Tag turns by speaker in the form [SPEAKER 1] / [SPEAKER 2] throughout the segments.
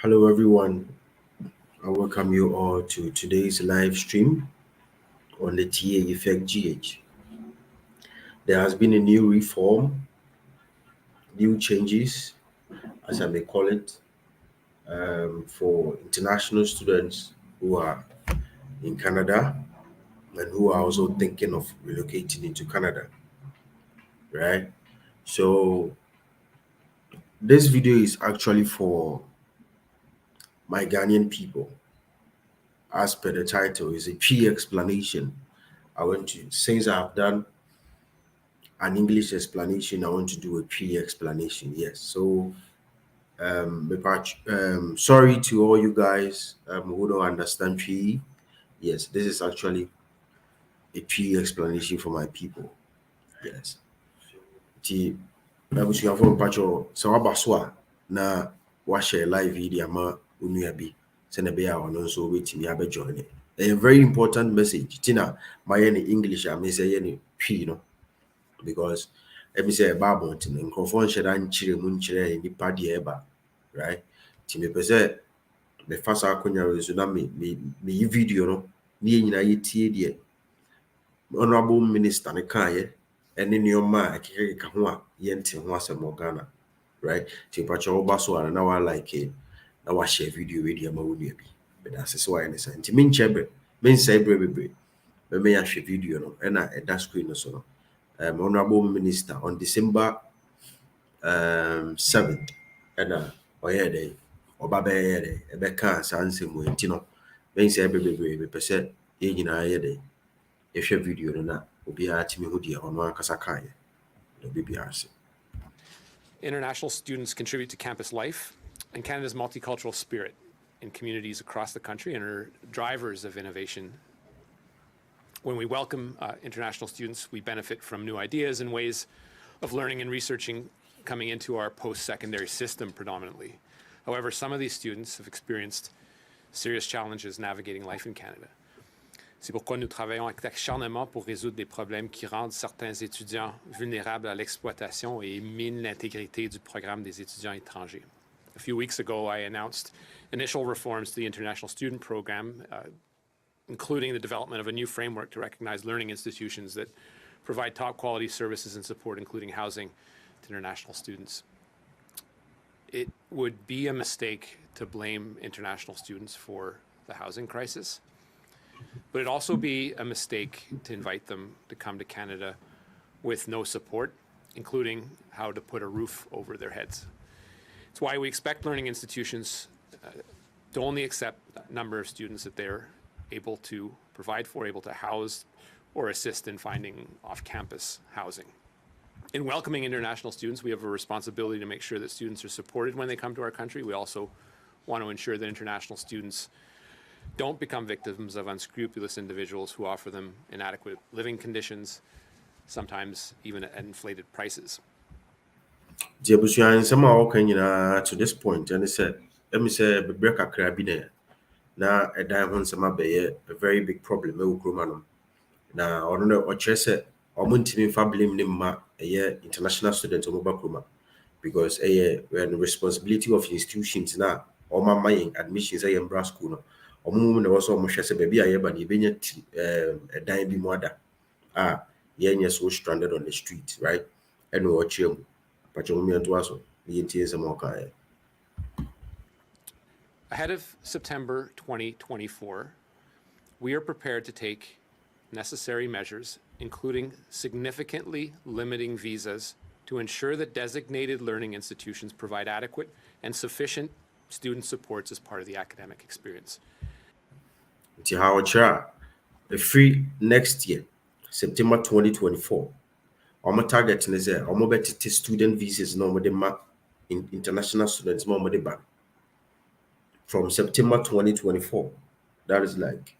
[SPEAKER 1] Hello, everyone. I welcome you all to today's live stream on the TA Effect GH. There has been a new reform, new changes, as I may call it, for international students who are in Canada and who are also thinking of relocating into Canada, right? So, this video is actually for my Ghanaian people. As per the title, is a P explanation. I want to, since I have done an English explanation, I want to do a P explanation. Yes. So, sorry to all you guys who don't understand P. Yes, this is actually a P explanation for my people. Yes. Ti abusuafo mpacho sɛ waba so a na wahyɛ live yi de ama onua bi sɛnea ɛbɛyɛ a ɔno nso wobɛtumi abɛjoin it. A very important message. Tina, my English, I may say any P, no, because let me say a Bible, and conform shed and chile munchile in the party eba, right? Timmy Pese, the first Akunya me video, no, me in a tea, honorable minister, ne kaye, and in your ma, Kiri Kahua, Yenti, Wasa Morgana, right? Timpacho Basso, and now I like it. Now I share video with you, but that's why I say, Timin Chebe, men say, baby. May I share video no and at that screen no so no. Honorable Minister on December 7th and ɔyɛ dɛ ɔba bɛyɛ dɛ ɛbɛka saa nsɛm wɔ nti no bɛn sɛ bebree bɛpɛ sɛ yɛn nyinaa yɛ dɛ yɛhwɛ video no na obiara tumi ho deɛ ɔno ankasa kaeɛ na obi biara ase.
[SPEAKER 2] International students contribute to campus life and Canada's multicultural spirit in communities across the country and are drivers of innovation. When we welcome international students, we benefit from new ideas and ways of learning and researching coming into our post-secondary system predominantly. However, some of these students have experienced serious challenges navigating life in Canada. C'est pourquoi nous travaillons avec acharnement pour résoudre des problèmes qui rendent certains étudiants vulnérables à l'exploitation et minent l'intégrité du programme des étudiants étrangers. A few weeks ago, I announced initial reforms to the International Student Program, including the development of a new framework to recognize learning institutions that provide top quality services and support, including housing to international students. It would be a mistake to blame international students for the housing crisis, but it'd also be a mistake to invite them to come to Canada with no support, including how to put a roof over their heads. It's why we expect learning institutions to only accept a number of students that they're able to provide for, able to house, or assist in finding off-campus housing. In welcoming international students, we have a responsibility to make sure that students are supported when they come to our country. We also want to ensure that international students don't become victims of unscrupulous individuals who offer them inadequate living conditions, sometimes even at inflated prices.
[SPEAKER 1] The Abusuan somehow can to this point, and they said, let me say, break a crabine. Now, a diamond summer bay, a very big problem, Now, I don't know what said, or Muntimi blame them a year international students of Mobakuma because a year when the responsibility of institutions now, or my mind admissions, I am brass school. Or woman was almost as a baby, I have a dime be mother. Yen so stranded on the street, right? And we watch him, Pachomi and Tuaso, the NTS Amoka.
[SPEAKER 2] Ahead of September 2024, we are prepared to take necessary measures, including significantly limiting visas to ensure that designated learning institutions provide adequate and sufficient student supports as part of the academic experience.
[SPEAKER 1] The free next year, September 2024. Our target is our better student visas no more in international students more ban from September 2024. That is like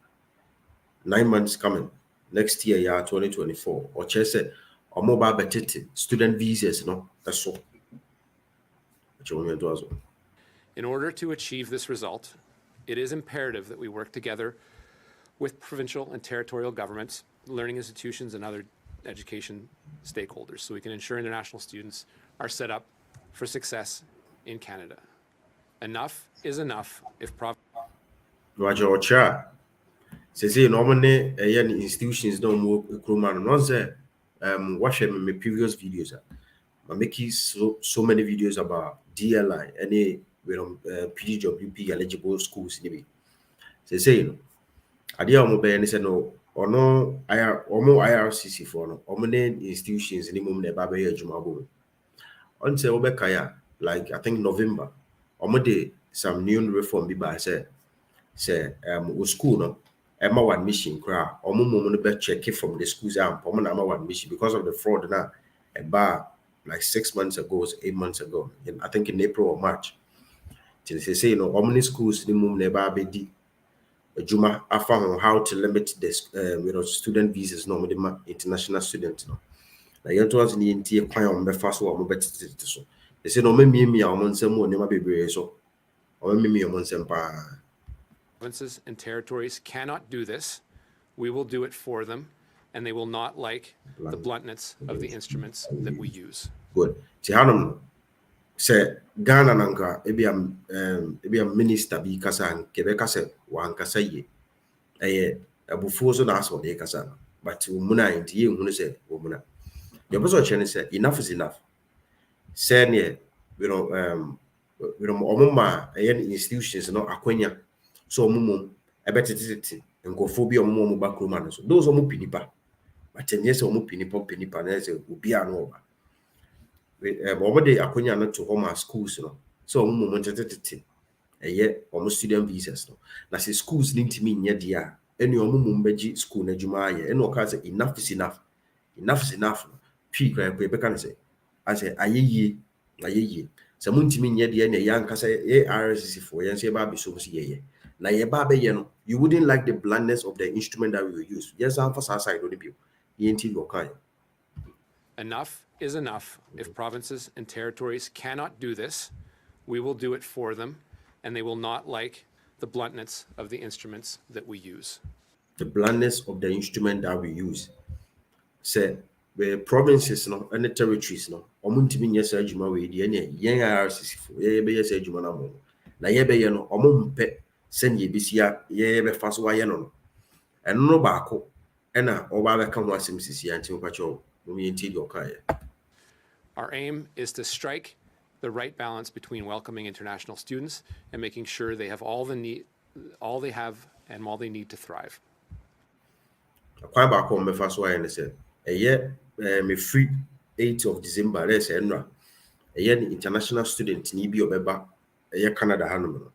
[SPEAKER 1] 9 months coming. Next year, 2024. Or just say our mobile better student visas, no, that's all.
[SPEAKER 2] In order to achieve this result, it is imperative that we work together with provincial and territorial governments, learning institutions, and other education stakeholders so we can ensure international students are set up for success in Canada. Enough is enough if
[SPEAKER 1] Roger say normally any institutions don't move Kurman not say watch my previous videos. I'm making so many videos about DLI, any PGWP eligible schools maybe. Say you know, idea of mobile say no or no IRCC for no or institutions in the moment about Jumabo. On say Obekaya, like I think November, or some new reform be by say with school no Emma one mission cry or no be check it from the schools and Emma one mission because of the fraud now about like 6 months ago, 8 months ago, I think in April or March. Till they say, how many schools the mum never be Juma I found how to limit this student visas normally international students no. Na yɛn to ase ne yɛntie kwan a wɔbɛfa so a wɔbɛtete so. They say no memiemi a wɔn nsɛm wɔ nneɛma bebree so. Wɔmemiemi wɔn nsɛm paa.
[SPEAKER 2] provinces and territories cannot do this, we will do it for them, and they will not like the bluntness of the instruments that we use.
[SPEAKER 1] Good. Ti hanom no. Sɛ Ghana nanka ebi am minister bi kasa nkebe kasa wankasa yie. Ɛyɛ abufuo so na aso de kasa no. But wɔmuna nti yɛ nhunu sɛ wɔmuna. The person saying say enough is enough. Say near omuma institutions no akwanya so omumum ebetete nkofobia omumum ba kroma no so those omu pinipa but yes omu pinipa na say obi anu oba omo de akwanya no to home schools no so omumum tetete eye omu student visas no na say schools need to mean nya dia enu omumum beji school na juma aye enu oka say enough is enough no P cry can say I say aye so muntimi nye de na yankasa RSC for yan say ba be so ye na ye ba be ye no you wouldn't like the bluntness of the instrument that we will use. Yes, I'm for side on the view.
[SPEAKER 2] Enough is enough. If provinces and territories cannot do this, we will do it for them, and they will not like the bluntness of the instruments that we use.
[SPEAKER 1] The bluntness of the instrument that we use. Say the provinces no and the territories no omuntimi nye sa adwuma we de ne yen RCC fo ye be ye sa adwuma na mo na ye be ye no omumpe se ne besia ye be fa so aye no eno no baako ena oba be ka ho asem sisi anti opacho no me enti do kai.
[SPEAKER 2] Our aim is to strike the right balance between welcoming international students and making sure they have all they have and all they need to thrive.
[SPEAKER 1] Kwa baako me fa so aye ne se me free 8th of December let's say no international student ni bi obeba Canada hanom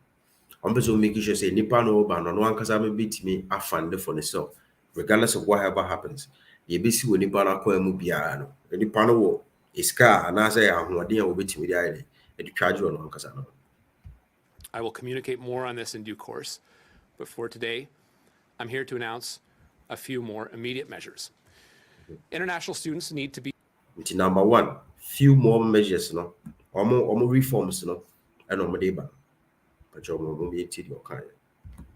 [SPEAKER 1] no so making sure say nipa no ba no ankasa me bitimi afund for himself regardless of whatever happens ye be si we nipa na kwa mu bia no nipa no wo iska na say ahoɔden a wo bitimi dia ide e charge no ankasa no.
[SPEAKER 2] I will communicate more on this in due course, but for today I'm here to announce a few more immediate measures. International students need to be
[SPEAKER 1] number one, few more measures no omo reforms no and omo deba.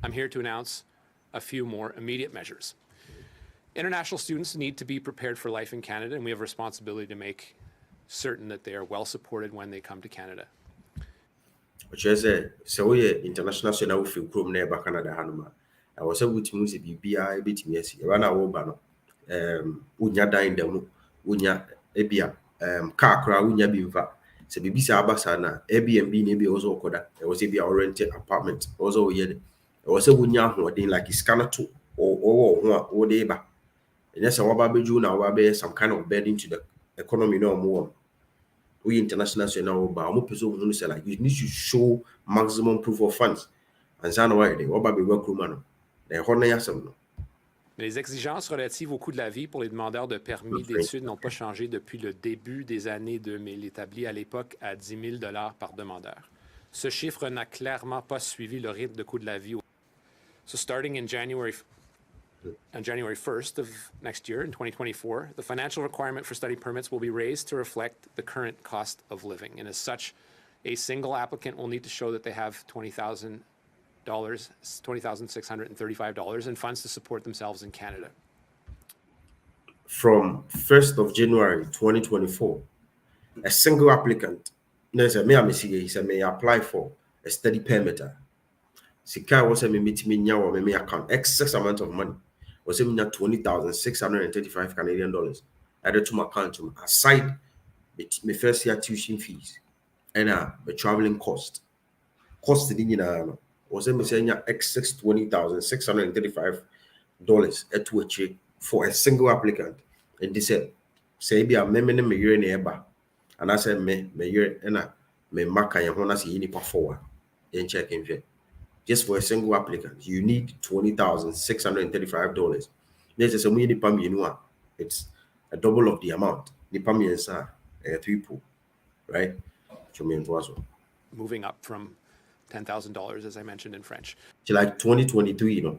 [SPEAKER 2] I'm here to announce a few more immediate measures. International students need to be prepared for life in Canada, and we have a responsibility to make certain that they are well supported when they come to Canada.
[SPEAKER 1] Which is so international student will feel chrome near Canada Hanuma. I was able to use BBI bit me as run over unya dan demu unya ebia car kra unya bimfa se bibisa abasa na Airbnb na be also okoda e was ebia rented apartment also ye e was unya hoden like scanner to or ho a wo dey ba and yes wa ba beju na wa be some kind of burden to the economy no more. We international so now ba mo person who say like you need to show maximum proof of funds and sana why they wa ba be work room no na ho na yasem no.
[SPEAKER 2] Les exigences relatives au coût de la vie pour les demandeurs de permis d'études n'ont pas changé depuis le début des années 2000, établi à l'époque à 10 000 $ par demandeur. Ce chiffre n'a clairement pas suivi le rythme de coût de la vie. So starting on January 1st of next year, in 2024, the financial requirement for study permits will be raised to reflect the current cost of living. And as such, a single applicant will need to show that they have $20,635 in funds to support themselves in Canada.
[SPEAKER 1] From 1st of January 2024, a single applicant, may apply for a study permit. Sika was a meet me now or me account excess amount of money. Was a 20,635 Canadian dollars added to my account aside my first year tuition fees and the traveling cost. Cost the was a saying excess $20,635 at which for a single applicant. And they said, say be a member me year neighbor. And I said me year and me mark and you see any forward in checking here. Just for a single applicant, you need $20,635. There's a sum it's a double of the amount. Nipami is a 3 pool, right?
[SPEAKER 2] Moving up from $10,000, as I mentioned in French.
[SPEAKER 1] Like 2023,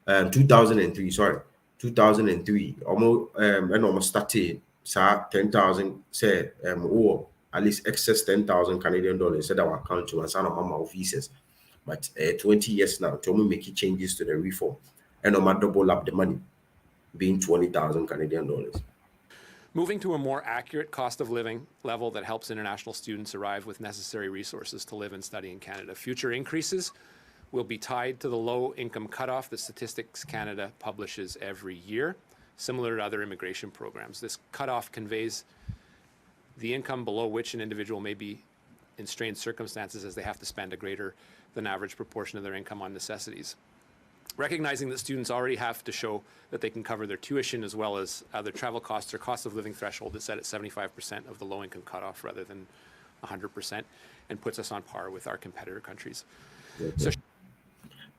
[SPEAKER 1] 2003, sorry, 2003, almost started, 10,000, say, or at least excess 10,000 Canadian dollars, said our account to us, and our visas. But 20 years now, to make changes to the reform, and I'm double up the money, being 20,000 Canadian dollars.
[SPEAKER 2] Moving to a more accurate cost of living level that helps international students arrive with necessary resources to live and study in Canada. Future increases will be tied to the low income cutoff that Statistics Canada publishes every year, similar to other immigration programs. This cutoff conveys the income below which an individual may be in strained circumstances as they have to spend a greater than average proportion of their income on necessities. Recognizing that students already have to show that they can cover their tuition as well as other travel costs, their cost of living threshold is set at 75% of the low income cutoff rather than 100%, and puts us on par with our competitor countries. So,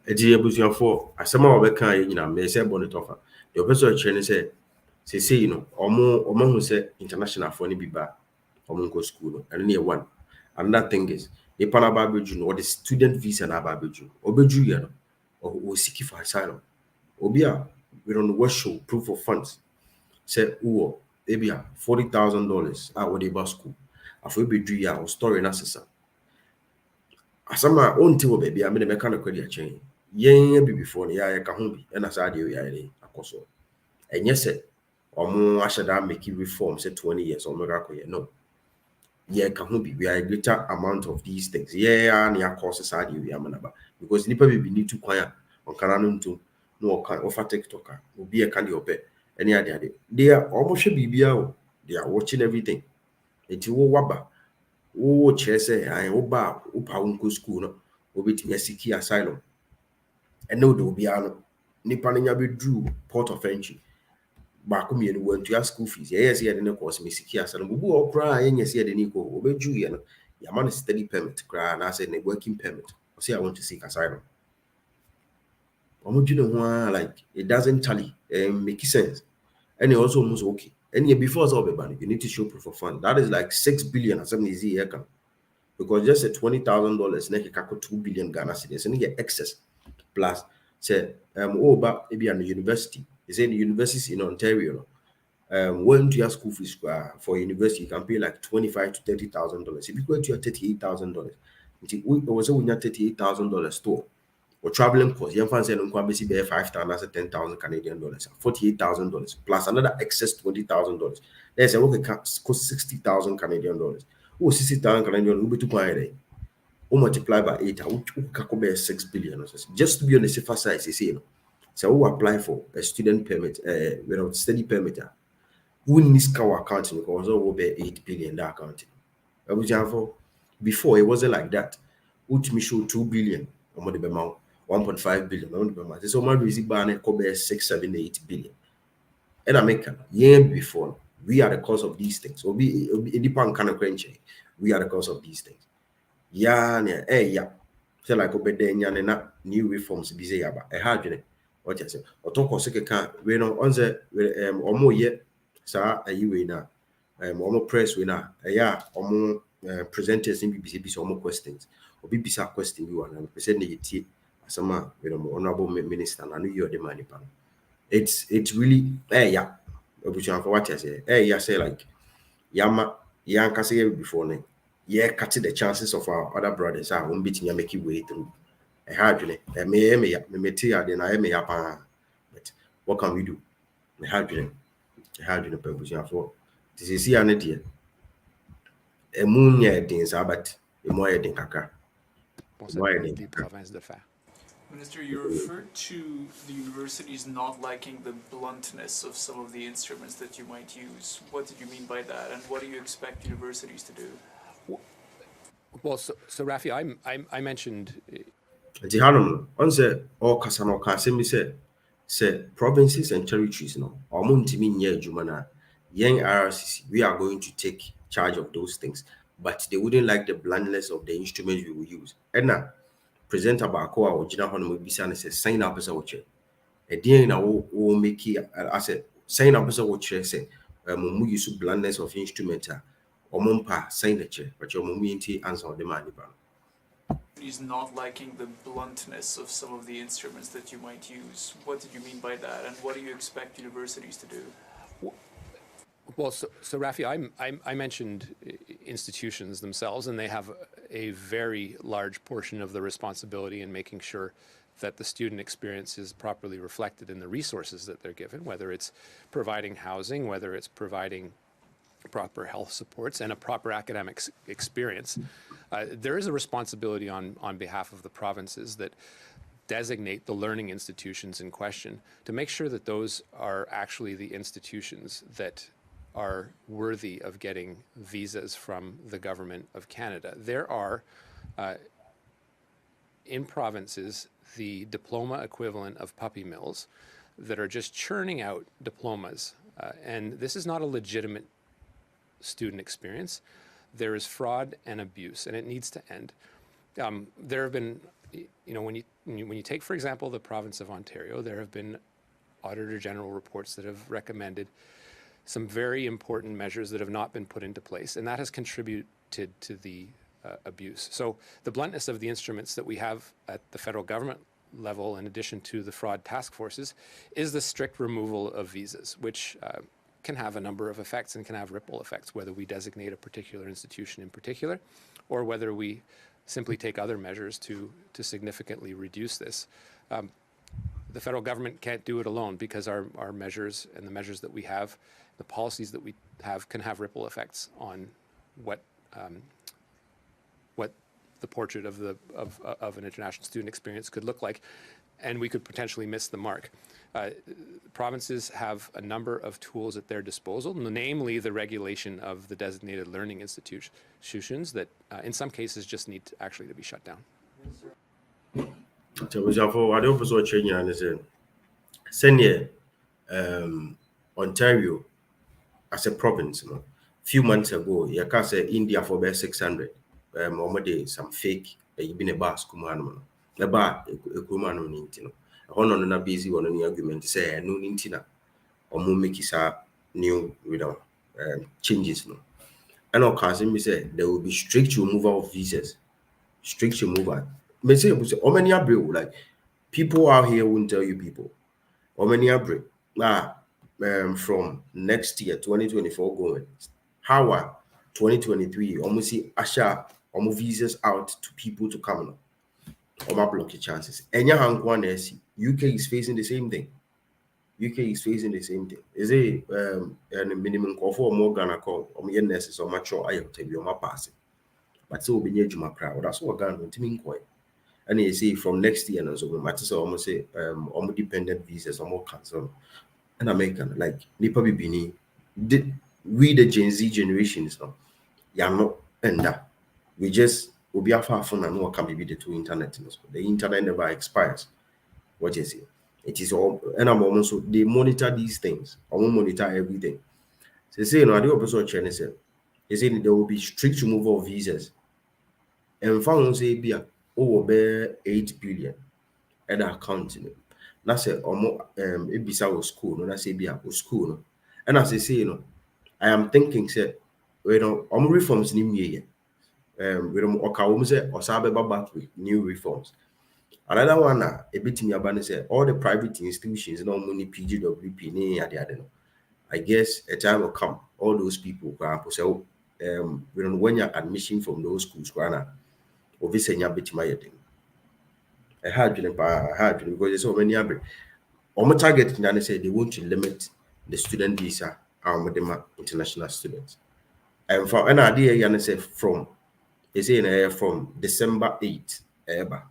[SPEAKER 1] the person training say you know, who say international for any biba, go school, and near one. Another thing is, the Panababiju or the student visa and Ababiju, Obeju, or seeking for asylum. Obia, we don't watch show proof of funds. Say, oh, maybe $40,000 at what they bus school. After we do ya or story in assessor. As some my own team, baby, I made a mechanical credit chain. Yen be before the ya kahumbi, and as I do ya, akoso. And yes, said, or more, I should make reform, say 20 years or miracle, no. Yeah, can be we are a greater amount of these things. Yeah, and your courses are the Yamanaba. Because Nipa will need to choir on Canon to no kind of a TikToker will be a candy of it. Any idea? They are almost a BBL. They are watching everything. It's wabba. Oh, chese, I oba, upa school, obit Mesiki asylum. And no, there will be a Nipananya drew port of entry. Back me and went to your school fees. Yes, he had in a course, Miss Kias, and we will cry, and yes, he had an equal over Julian. Your man is study permit, cry, and I said, a working permit. I say, I want to seek asylum. Like, it doesn't tally, make sense. And it also almost okay. And before it's all about you need to show proof of fund. That is like 6 billion or something easy here. Because just a $20,000, make a 2 billion Ghana cedis, and you get excess. Plus, say, but maybe at the university. They say the universities in Ontario, when to your school fees for university, you can pay like $25,000 to $30,000. If you go to your $38,000, it was a $38,000 store. Or traveling cost, young fans say, basically 5,000, that's $10,000 Canadian dollars, $48,000 plus another excess $20,000. There's a work cost 60,000 Canadian dollars. Oh, 60,000 Canadian dollars, will be too multiply by 8, I will be 6 billion. Just to be on the safer side, you so who apply for a student permit, study permit, who needs our accounting because will be 8 billion that accounting. Before it wasn't like that. Which me show 2 billion, 1.5 billion. This one receive ban cover 6, 7, 8 billion. And America, year before, we are the cause of these things. So it depends kind of crunchy. We are the cause of these things. Yeah, yeah. So like obedenya na new reforms be say yaba. Hard what you say otoko seke kan we no onze omo ye sa ayi we na omo press we na ya omo presenters in BBC so omo questions obi bisa question bi wana person na yeti asama we no honorable minister na no you the money pan it's really yeah obuchan for what you say yeah say like yama yanka say before ne yeah cutting the chances of our other brothers are won't be make it way through. But what can we do? For this is here an idea. A moon things are but a more than kaka.
[SPEAKER 2] Bon, ça dépend des provinces de faire.
[SPEAKER 3] Minister, you referred to the universities not liking the bluntness of some of the instruments that you might use. What did you mean by that, and what do you expect universities to do?
[SPEAKER 2] Well, so Rafi, I mentioned.
[SPEAKER 1] The Hanum, on the or Casano Casemi said provinces and territories no or Muntimi Jumana, young RRCC, we are going to take charge of those things, but they wouldn't like the bluntness of the instruments we will use. And now, presenter Bakoa or Gina Honum Bisan says, sign up as a watcher. A dear in a will make it as a sign up as a watcher, say, Mumu use bluntness of instrumenta or Mumpa sign the chair, but your Mumiti answer the money.
[SPEAKER 3] Is not liking the bluntness of some of the instruments that you might use. What did you mean by that, and what do you expect universities to do?
[SPEAKER 2] Well, so Rafi, I mentioned institutions themselves, and they have a very large portion of the responsibility in making sure that the student experience is properly reflected in the resources that they're given, whether it's providing housing, whether it's providing proper health supports and a proper academic experience. There is a responsibility on behalf of the provinces that designate the learning institutions in question to make sure that those are actually the institutions that are worthy of getting visas from the government of Canada. There are, in provinces, the diploma equivalent of puppy mills that are just churning out diplomas. And this is not a legitimate student experience. There is fraud and abuse, and it needs to end. There have been, when you take, for example, the province of Ontario, there have been Auditor General reports that have recommended some very important measures that have not been put into place, and that has contributed to the abuse. So the bluntness of the instruments that we have at the federal government level, in addition to the fraud task forces, is the strict removal of visas, which can have a number of effects and can have ripple effects, whether we designate a particular institution in particular, or whether we simply take other measures to significantly reduce this. The federal government can't do it alone because our measures and the measures that we have, the policies that we have, can have ripple effects on what the portrait of an international student experience could look like, and we could potentially miss the mark. Provinces have a number of tools at their disposal, namely the regulation of the designated learning institutions that in some cases just need to be shut down.
[SPEAKER 1] Ontario as a province, few months ago, you can say India for about 600. Some fake, been a bar school, a bar, a kuman, on a busy on any argument to say, no intina, or make new without changes. No, and all Kazim said there will be strict removal of visas, strict removal. May say, how many are like people out here won't tell you people, how many are from next year 2024 going, how are 2023 almost see Asha almost visas out to people to come on. Or my blocky chances. And UK is facing the same thing. UK is facing the same thing. Is it a minimum call for more Ghana call or my nurses or mature I tell you my passing. But so be near Juma crowd. That's what Ghana to mean quite. And they say from next year and so matters almost say almost dependent visas or more cancel. And American like Nipa Bini we the Gen Z generations now. Yeah, not and that we just will be a far from and what can be the two internet. The internet never expires. What is it? It is all and I'm almost so they monitor these things. I won't monitor everything. So say I do episode China said they say there will be strict removal of visas. And found say be over 8 billion at the account. That's say almost it school, no, I say be a school. No? And as I say, I am thinking say reforms in me. Back with new reforms. Another one, a bit me about say all the private institutions, money PGWP, I guess a time will come, all those people when you're admission from those schools, obviously a bit my thing. I had because there's so many other. Target say they want to limit the student visa international students. And for an idea, say from they say from December 8th eba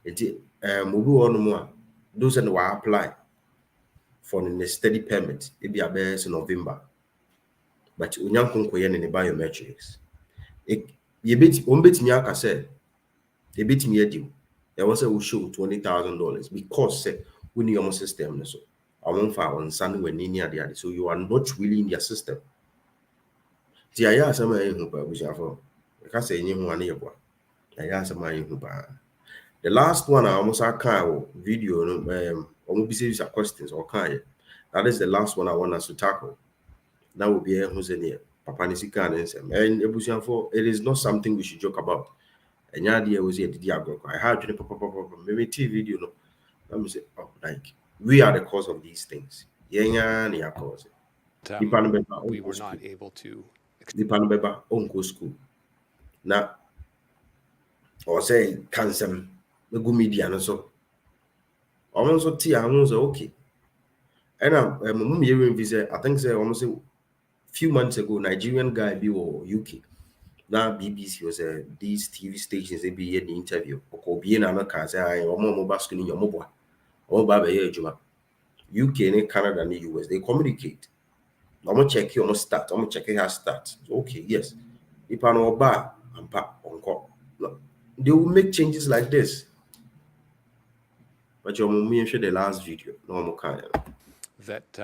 [SPEAKER 1] enti obi wɔ no mu a those and wa apply for the study permit ebi abɛyɛ November but onyankopɔn kɔyɛ ne biometrics yɛbɛtumi aka sɛ yɛbɛtumi adi ɛwɔ sɛ wohyɛ $20,000 because sɛ wonni ɔmo system no so ɔmo mfa wɔn nsa ne w'ani ne ade so you are not really in their system nti ayɛ asɛm a ɛyɛ hu paa abusuafo ɛka sɛ ɛnyɛ hu a ne yɛboa ayɛ asɛm a ɛyɛ hu paa the last one I almost kaa wɔ video no ɔmo bisa questions ɔkaeɛ that is the last one I want us to tackle that will be a sɛ papa ne sika ne nsɛm and abusuafo it is not something we should joke about ɛnyɛ adeɛ ɛwɔ sɛ yɛdidi agorɔ I had to papa maybe TV video no let me say oh like we are the cause of these things yɛnya ne yɛ cause
[SPEAKER 2] we were not able to
[SPEAKER 1] nipa no bɛba ɔnkɔ school na ɔsɛ ka nsɛm mɛgu media no so ɔmo nso te a ho sɛ okay ɛna mo yɛ mfi sɛ I think sɛ ɔmo sɛ few months ago Nigerian guy bi wɔ UK na BBC was these TV stations they be in the interview or be in America say ɔmo ba school ni ɔmo boa ɔmo ba bɛyɛ adwuma UK ne Canada ne US they communicate ɔmo check ɔmo start ɔmo check her start okay yes nipa no ɔba ampa ɔnkɔ they will make changes like this but ɔmo mi nhwɛ the last video na ɔmo kan
[SPEAKER 2] that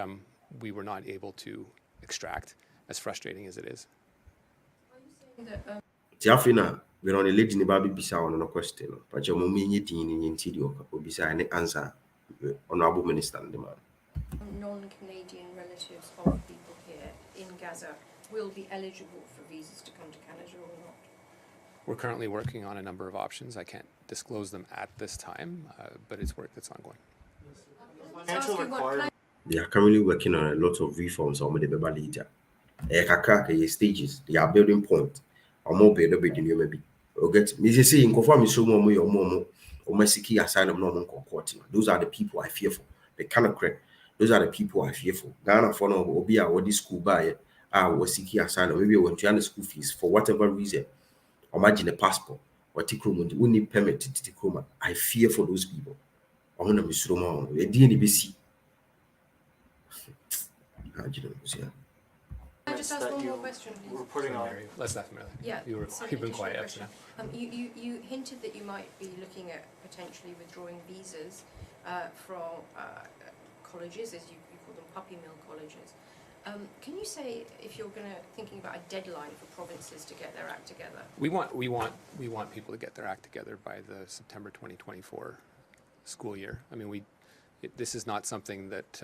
[SPEAKER 2] we were not able to extract, as frustrating as it is.
[SPEAKER 1] Tiafina, we're on a lady in the baby bisa on a question, but your mommy in Tidio will be signing answer, Honorable Minister and the man.
[SPEAKER 4] Non-Canadian relatives of people here in Gaza will be eligible for visas to come to Canada or not?
[SPEAKER 2] We're currently working on a number of options. I can't disclose them at this time, but it's work that's ongoing.
[SPEAKER 1] They are currently working on a lot of reforms on the Beba later. Stages, they are building point. Or more better than you maybe. Okay, me say in conform so more seeking asylum no court. Those are the people I fear for. They cannot crack. Those are the people I fear for. Ghana for no will be our school buy was seeking asylum. Maybe when you school fees for whatever reason. Imagine a passport or Tikroma, we need permit to Tikroma. I fear for those people. I want to be so long. A DNBC.
[SPEAKER 4] Can I just ask one more question, please?
[SPEAKER 3] We're putting on.
[SPEAKER 2] Less that familiar.
[SPEAKER 4] Yeah,
[SPEAKER 2] You've been quiet up to now.
[SPEAKER 4] You hinted that you might be looking at potentially withdrawing visas from colleges, as you call them, puppy mill colleges. Can you say if you're thinking about a deadline for provinces to get their act together? We
[SPEAKER 2] want people to get their act together by the September 2024 school year. I mean, this is not something that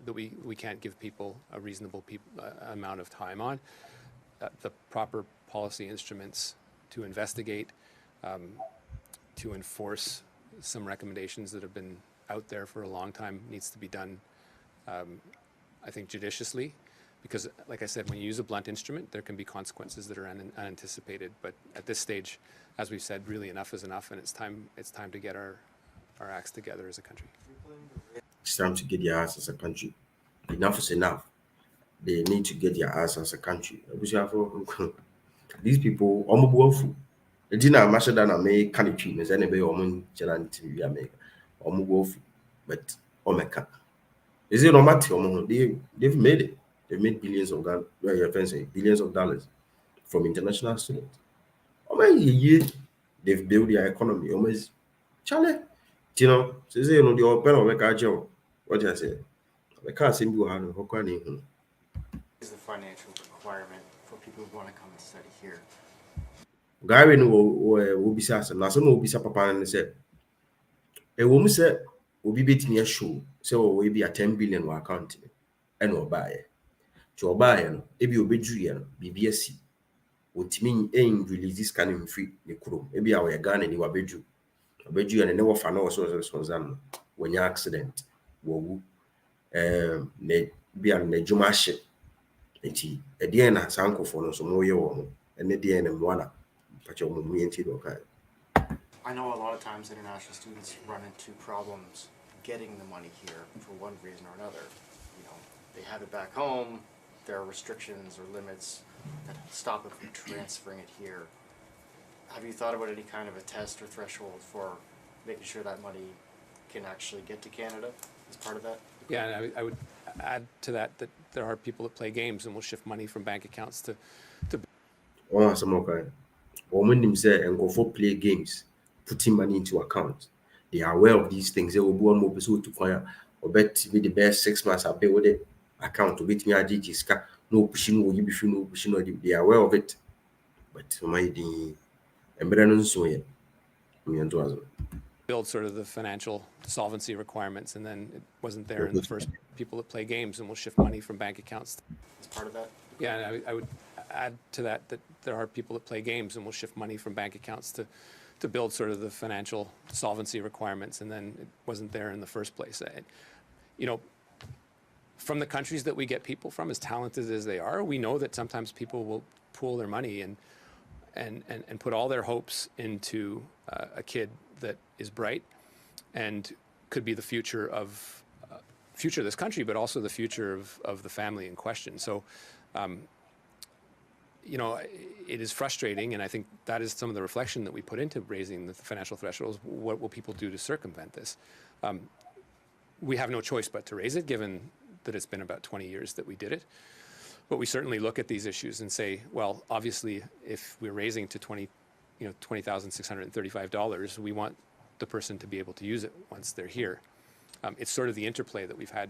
[SPEAKER 2] that we can't give people a reasonable amount of time on. The proper policy instruments to investigate, to enforce some recommendations that have been out there for a long time needs to be done, I think, judiciously, because, like I said, when you use a blunt instrument, there can be consequences that are unanticipated. But at this stage, as we've said, really enough is enough, and it's time to get our acts together as a country.
[SPEAKER 1] It's time to get your ass as a country. Enough is enough. They need to get their ass as a country. These people, omubuofu. They didn't match that I make country. There's anybody omun chelanti we make omubuofu, but omeka. Is it no matter? They've made it. They've made billions of dollars from international students. They've built their economy. Almost, Charlie, you know, say the open of a what do I say? I can't seem to have
[SPEAKER 5] Is the financial requirement for people who want to come and study here?
[SPEAKER 1] Gary will be sassy. Now, some will be papa and said, a woman said, will be beating a show, so will be a 10 billion account and or buy. To buy, if you be Julian, BBSC, would mean aim release this kind of free the crew. Maybe our gun and you are bedroom. A bedroom and never found also when your accident. Ne be an ejuma hye enti ede na sankofo no so mo ye wo ene de na mwana pacho mo mu enti do kai.
[SPEAKER 5] I know a lot of times international students run into problems getting the money here for one reason or another. You know, they have it back home, there are restrictions or limits that stop them from transferring it here. have you thought about any kind of a test or threshold for making sure that money can actually get to Canada as part of that?
[SPEAKER 2] Yeah, and I would add to that there are people that play games and will shift money from bank accounts to
[SPEAKER 1] Some okay. Or when them say and go for play games, putting money into account. They are aware of these things. They will be one more episode to fire or bet me the best 6 months I'll pay with it account to beat me a GG no pushing or you be no pushing or they are aware of it. But my the embedded so yet.
[SPEAKER 2] build sort of the financial solvency requirements, and then it wasn't there in the first. People that play games and will shift money from bank accounts.
[SPEAKER 5] As part of that?
[SPEAKER 2] Yeah, and I would add to that there are people that play games and will shift money from bank accounts to build sort of the financial solvency requirements, and then it wasn't there in the first place. You know, from the countries that we get people from, as talented as they are, we know that sometimes people will pool their money and put all their hopes into a kid that is bright and could be the future of this country, but also the future of the family in question. So, you know, it is frustrating, and I think that is some of the reflection that we put into raising the financial thresholds. What will people do to circumvent this? We have no choice but to raise it, given that it's been about 20 years that we did it. But we certainly look at these issues and say, well, obviously, if we're raising to $20,635, we want the person to be able to use it once they're here. It's sort of the interplay that we've had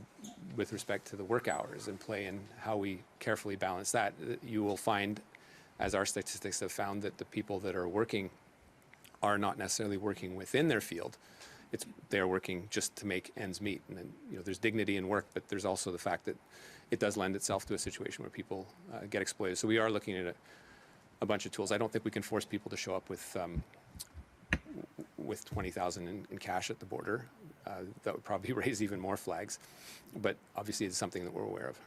[SPEAKER 2] with respect to the work hours and play and how we carefully balance that. You will find, as our statistics have found, that the people that are working are not necessarily working within their field. They're working just to make ends meet. And then, you know, there's dignity in work, but there's also the fact that it does lend itself to a situation where people get exploited. So we are looking at a bunch of tools. I don't think we can force people to show up with $20,000 in cash at the border. That would probably raise even more flags. But obviously, it's something that we're aware of.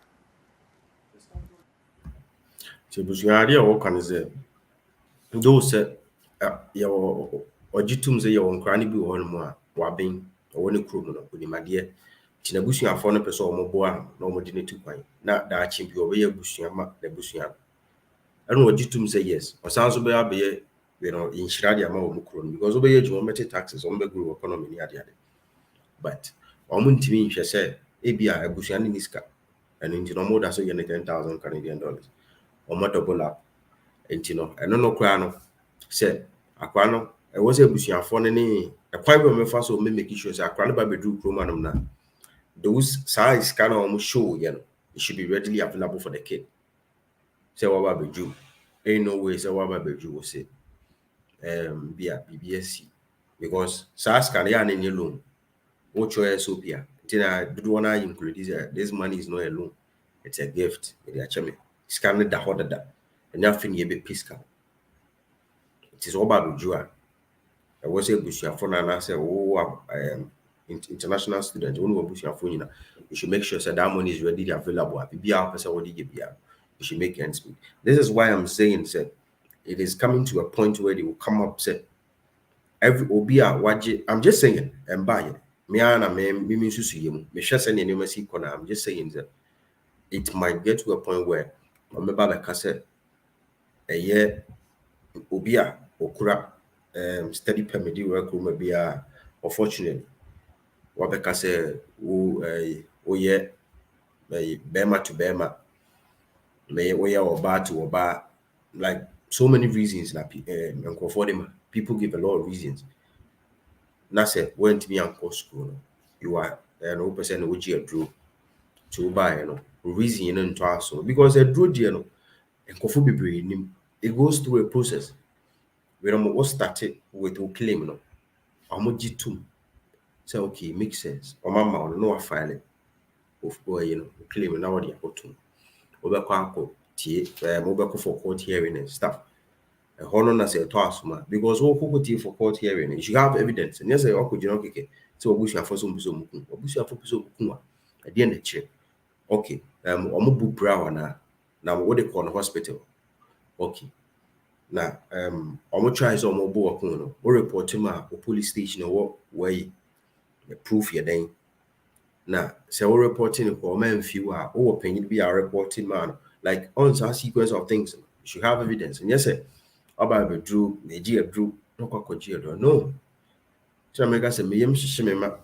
[SPEAKER 1] So, but you are what can say? Those your ojitum say your cranny be one more, wabbing, or one crew, with the idea. Chinabusi and foreign person or more, no more dinner to pine. Not that chimp your way, Busiama, the Busiam. I don't know what you say yes, or sounds be you know, in Shradia Mokron, because obey geometric taxes on the group economy near the other. But Omunti, she said, ABI, a Busian in Iska, and into no more than 10,000 Canadian dollars, or more double up. And you know, I don't know, Crano said, Aquano, I was a Busian for any, a quite woman fast or make issues, a crano by bedroom room now. Those size can almost show, you know, it should be readily available for the kid. Say what about Jew? Ain't no way, say what about Jew will say. Be a BBSC because SARS can earn any loan. What choice Sopia? Tina do want to include this money is not a loan, it's a gift. It's kind the harder that and nothing you be piscal. It is all about Jew. I was able to phone and I said, oh, international students, only one push your phone. You should make sure that money is readily available. You should make ends meet. This is why I'm saying, said it is coming to a point where they will come up, say, every obia waji. I'm just saying, and buy it. I'm just saying that it might get to a point where a year obia okura study permit work room be unfortunately. Wabeka say yeah Bema to Bema may or bar to bar, like so many reasons that people give a lot of reasons. Nasa went to be uncle school. You are an open percent which you drew to buy, you know, reason into us because a drew, you know, and coffee be it goes through a process. We don't what started with who claim, you know, how much too. Say okay, makes sense. Or mama no file it. Of course, you know, claim now what you got to. Obeko mobile for court hearing and stuff. A honor as a task because all who for court hearing, you should have evidence. And yes, I could you know, okay, so we shall for some or we shall for some at the end of the check. Okay, Omubu Brown now what they call the hospital. Okay. Now, Omo tries on mobile or report him or police station or what way the proof you're then. Now, so we're reporting for men few are open, be a reporting man, like on some sequence of things. You should have evidence. And yes, sir, About the drew, the G drew, no cockle, no. So America said,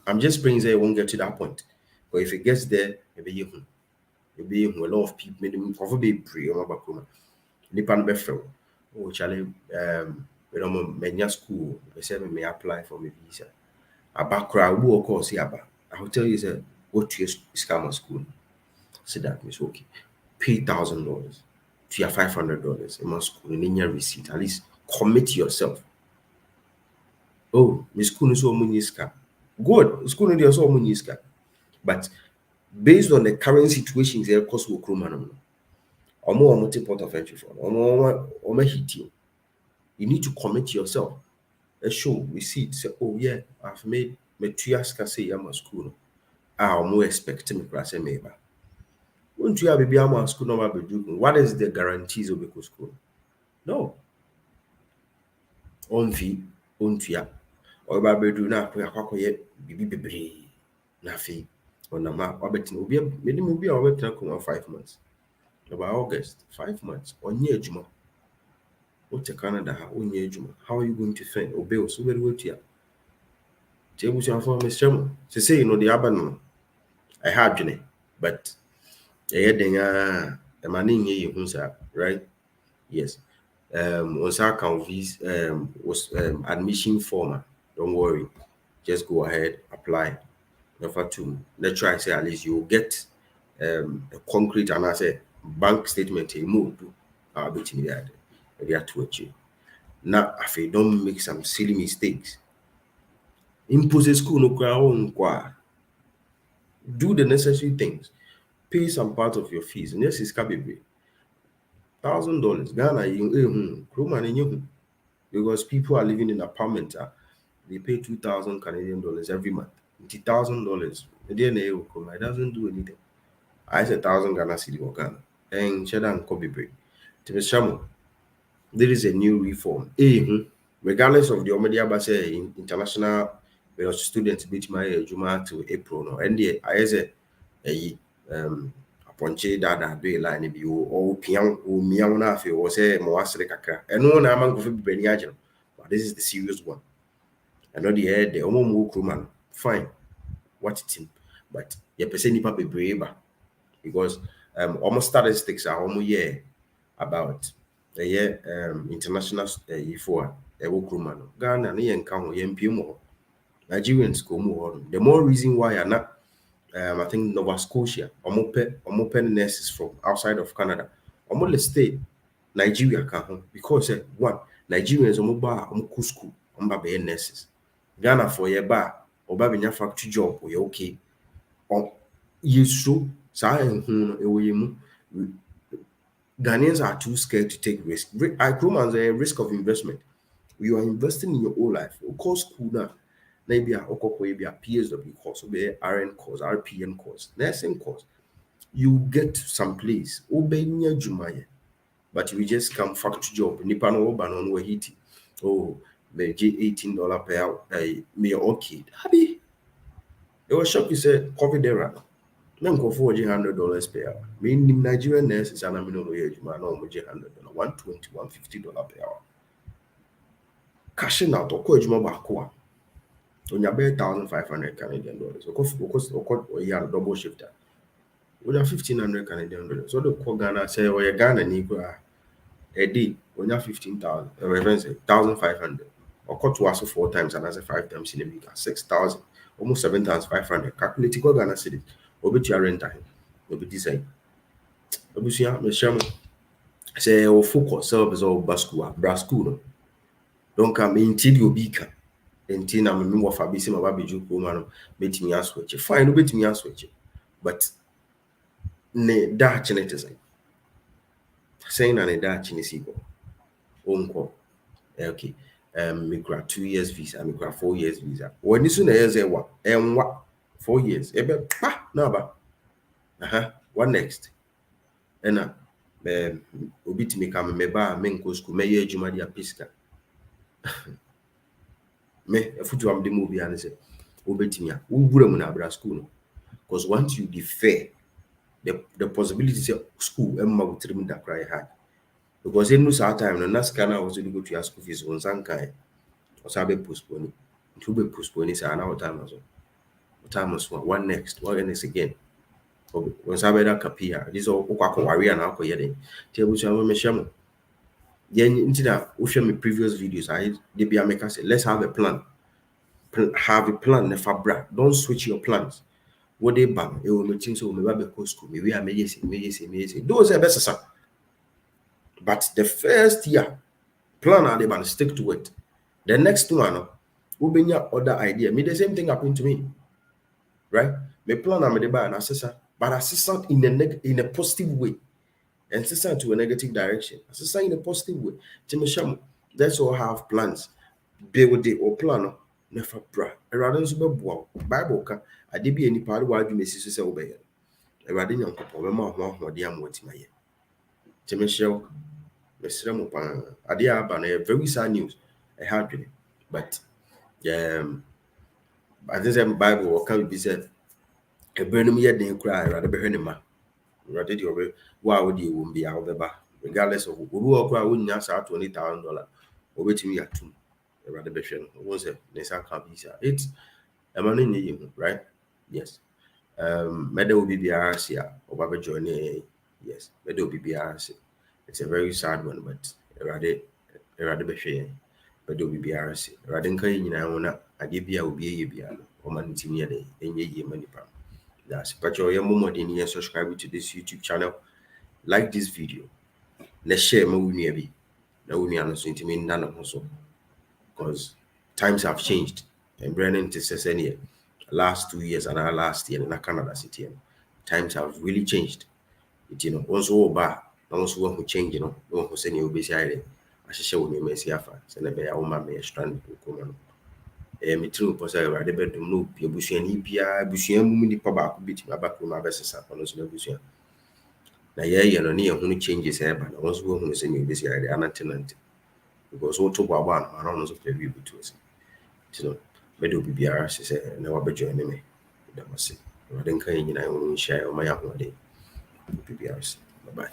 [SPEAKER 1] I'm just praying that it won't get to that point. But if it gets there, it'll be a lot of people, maybe probably pre or Bakuma. Nipan Befro. Oh, Charlie, many school, they said, may apply for me visa. A background, who of course, yeah, I will tell you, sir, go to your scammer school. Say that, Miss okay. Pay $1,000 to your $500 in my school in your receipt. At least commit yourself. Oh, Miss school is so muniska. Good, school is so muniska. But based on the current situations, there cost will crew man. Or multi port of entry for or hit you. You need to commit yourself. A show receipt say, oh yeah, I've made Metriaska say I'm a school. I'm more expecting me class maybe. Won't you have a BM school number be doing? What is the guarantees of the school? No. On fee, on tia. Or by bedroom now, we are bibi na fee. On the map, betting will be a minimum will be our website 5 months. About August, 5 months, or near Juma. What to Canada, near Juma. How are you going to fend or bill so very well here? Tables and for Miss Chamo. To say, you know, the abandon. I have Jenny, but a man right? Yes. Once I count these was admission form. Don't worry, just go ahead, apply. Number two, let's try say at least you'll get a concrete and I say bank statement a move to bit me that they are to achieve. Now, if you don't make some silly mistakes, impose school no crowd, do the necessary things, pay some part of your fees, and yes, it's capable. $1,000 Ghana, you because people are living in apartment. They pay 2,000 Canadian dollars every month. $1,000. The DNA it doesn't do anything. I said 1,000 Ghana city or Ghana. And cheddar and copy break. To Shamo, there is a new reform. Regardless of the Omedia Base international students beat my Juma to April. No, and the I say apɔnkye daadaa do line bi ɔmia wo no afei wɔ sɛ ma wasere kakra ɛno na ama nkɔfo bibani agye no, but this is the serious one. ɛno deɛ ɛyɛ dɛ ɔma mu wɔ kuroma no fine watete mu, but yɛpɛ sɛ nnipa bebree ba because ɔmo statistics a ɔmo yɛ about ɛyɛ international yifo a ɛwɔ kuroma no, Ghana ne yɛnka ho yɛmpie mu hɔ, Nigerians kɔ mu hɔ no. The more reason why are not I think Nova Scotia, open nurses from outside of Canada. Let's stay Nigeria because one, Nigerians omo school, be nurses. Ghana for your bar, or baby factory job, or you okay. Yes, so Ghanaians are too scared to take risk. I come as a risk of investment. You are investing in your whole life. Of course, school now. Maybe a PSW course, or be RN course, RPN course, nursing course. You get some place, obey near Jumaye, but you just come factory job. Nipano Banon were hitting. Oh, the $18 per hour. Me okay. Happy. It was shock. You said COVID era. Then go for $100 per hour. Meaning Nigerian nurses and I'm no $100, $120, $150 per hour. Cashing out or coach Mobakua. On your bed, 1,500 Canadian dollars. Of course, you have a double shifter. We have 1,500 Canadian dollars. So the Ghana say, well, you Ghana Negro a day, when you have 15,000, 1,500. Or cut to us 4 times and as a 5 times in a week, 6,000, almost 7,500. Calculate Ghana city. Or bet your rent time. Or bet design. Obviously, Mr. Say, or focus, service or Bascu. Don't come into your beacon. Enti na me wo fa bi se ma ba beju ko ma no betimi aswitch fine no betimi aswitch but ne da chinete say na ne da chinesi go onko okay me gra 2 years visa me gra 4 years visa wani so na yeze wa enwa 4 years ebe pa na ba what next ena obitimi kam me ba me nko school me ye adwuma dia piska me afutu am de mo bia ne se obetimia wo bura mu na abra school no, because once you defer the possibility of school emma wutrim da cry hard because in no time no na sika na was to go to your school fees on sankai or sabe postpone to be postpone say na time as time was one next again when sabe that kapia this all kwako wari na akoye den ti ebusu am me hye mo then into that we show me previous videos I they be make us say let's have a plan. Have a plan never bra. Don't switch your plans. What they bang, it will make so maybe go school, maybe I may say. Those are best, sir. But the first year, plan and they man stick to it. The next one, will be your other idea. Me the same thing happened to me. Right? Me plan and me buy an assessor, but assistant in a positive way. And assistant to a negative direction. Assistant in a positive way. Timasham, that's all have plans. Build it or plan. Never bra. Rather than super Bible ka ade bi ani paade wa adwuma si so se wo beye. Awurade nyankopɔ bɛma ho ahode am watima ye. Teme hyew. Mesrɛ mo pa ade aba na very sad news. I had it. But I think the Bible will come be said e brenum ye den kura Awurade bɛhwɛ ne ma. Awurade de obe wa wodi wo mbia wo bɛba regardless of obi wo kura wo nya sa $20,000 obetimi atum. Awurade bɛhwɛ no. Wo se ne sa ka bi sa. It's right? Yes. Meda will be BRC or join. Yes, Meda will be BRC. It's a very sad one, but rather be fair. Meda will be BRC. Radin Kayin, I wanna Adibia will be a Biano or Mantinia, and ye money pound. That's but your moment in here, subscribe to this YouTube channel. Like this video. Let's share more with me. Now, we are not to me none of us because times have changed. And Brennan to say last 2 years and our last year in Canada city, times have really changed. It also bad, also one who change, no one who send you beside it. I should show you Messi Afa, send a bear, my strand to come on. Me true, because I read the bedroom, no, Busian, Epia, Busian, Mummy, Papa, beat my back with my best up on us, Busian. Now, yeah, no near who changes, but I was going to send you beside the tenant because all to Baban, I don't know if they will be to us. Bedo bibiara sɛ na wabɛjoin me da mase. I didn't can you know share my bye bye.